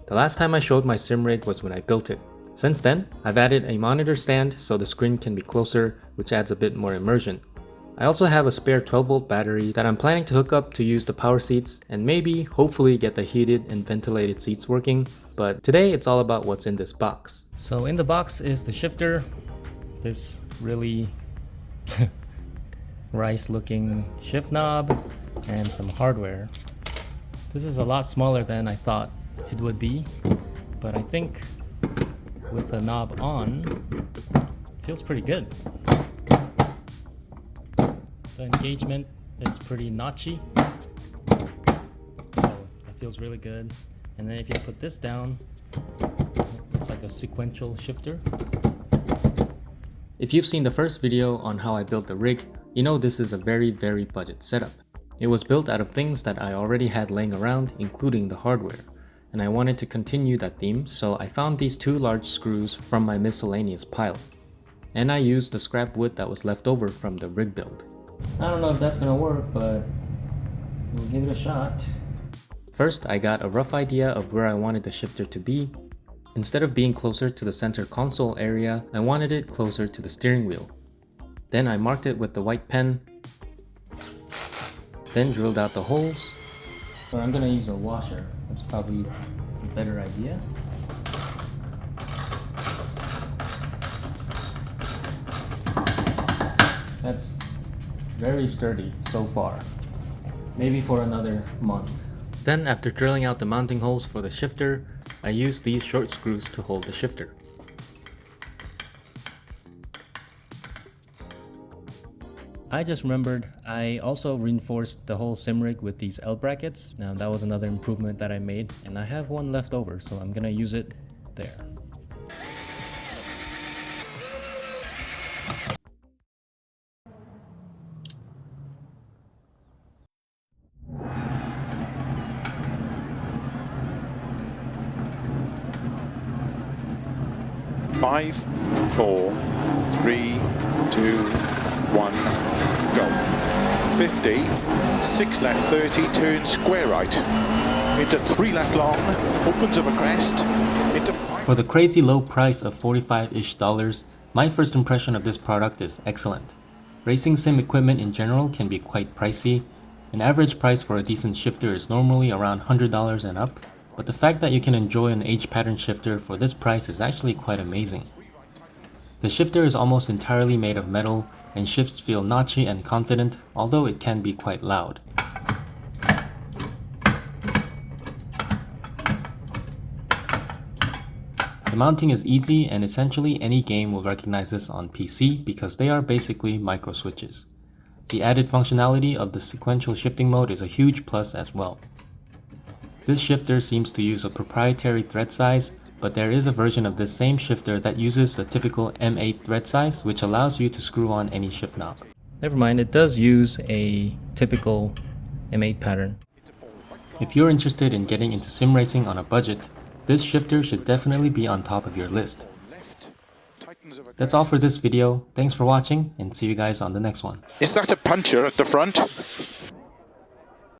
The last time I showed my sim rig was when I built it. Since then, I've added a monitor stand so the screen can be closer, which adds a bit more immersion. I also have a spare 12-volt battery that I'm planning to hook up to use the power seats and maybe, hopefully, get the heated and ventilated seats working, but today it's all about what's in this box. So in the box is the shifter, this really rice looking shift knob, and some hardware. This is a lot smaller than I thought it would be, but I think with the knob on, it feels pretty good. The engagement is pretty notchy, so it feels really good. And then if you put this down, it's like a sequential shifter. If you've seen the first video on how I built the rig, you know this is a very budget setup. It was built out of things that I already had laying around, including the hardware. And I wanted to continue that theme, so I found these two large screws from my miscellaneous pile. And I used the scrap wood that was left over from the rig build. I don't know if that's gonna work, but we'll give it a shot. First, I got a rough idea of where I wanted the shifter to be. Instead of being closer to the center console area, I wanted it closer to the steering wheel. Then I marked it with the white pen, then drilled out the holes. Or I'm gonna use a washer, that's probably a better idea. That's very sturdy so far, maybe for another month. Then after drilling out the mounting holes for the shifter, I used these short screws to hold the shifter. I just remembered I also reinforced the whole sim rig with these L brackets. Now that was another improvement that I made, and I have one left over, so I'm gonna use it there. Five, 4, 3, 2, 1, go. 50, 6 left 30, turn square right. Into 3 left long, opens of a crest, into 5. For the crazy low price of $45-ish, my first impression of this product is excellent. Racing sim equipment in general can be quite pricey. An average price for a decent shifter is normally around $100 and up. But the fact that you can enjoy an H-pattern shifter for this price is actually quite amazing. The shifter is almost entirely made of metal, and shifts feel notchy and confident, although it can be quite loud. The mounting is easy, and essentially any game will recognize this on PC because they are basically micro switches. The added functionality of the sequential shifting mode is a huge plus as well. This shifter seems to use a proprietary thread size, but there is a version of this same shifter that uses the typical M8 thread size, which allows you to screw on any shift knob. Never mind, it does use a typical M8 pattern. If you're interested in getting into sim racing on a budget, this shifter should definitely be on top of your list. That's all for this video. Thanks for watching, and see you guys on the next one. Is that a puncher at the front?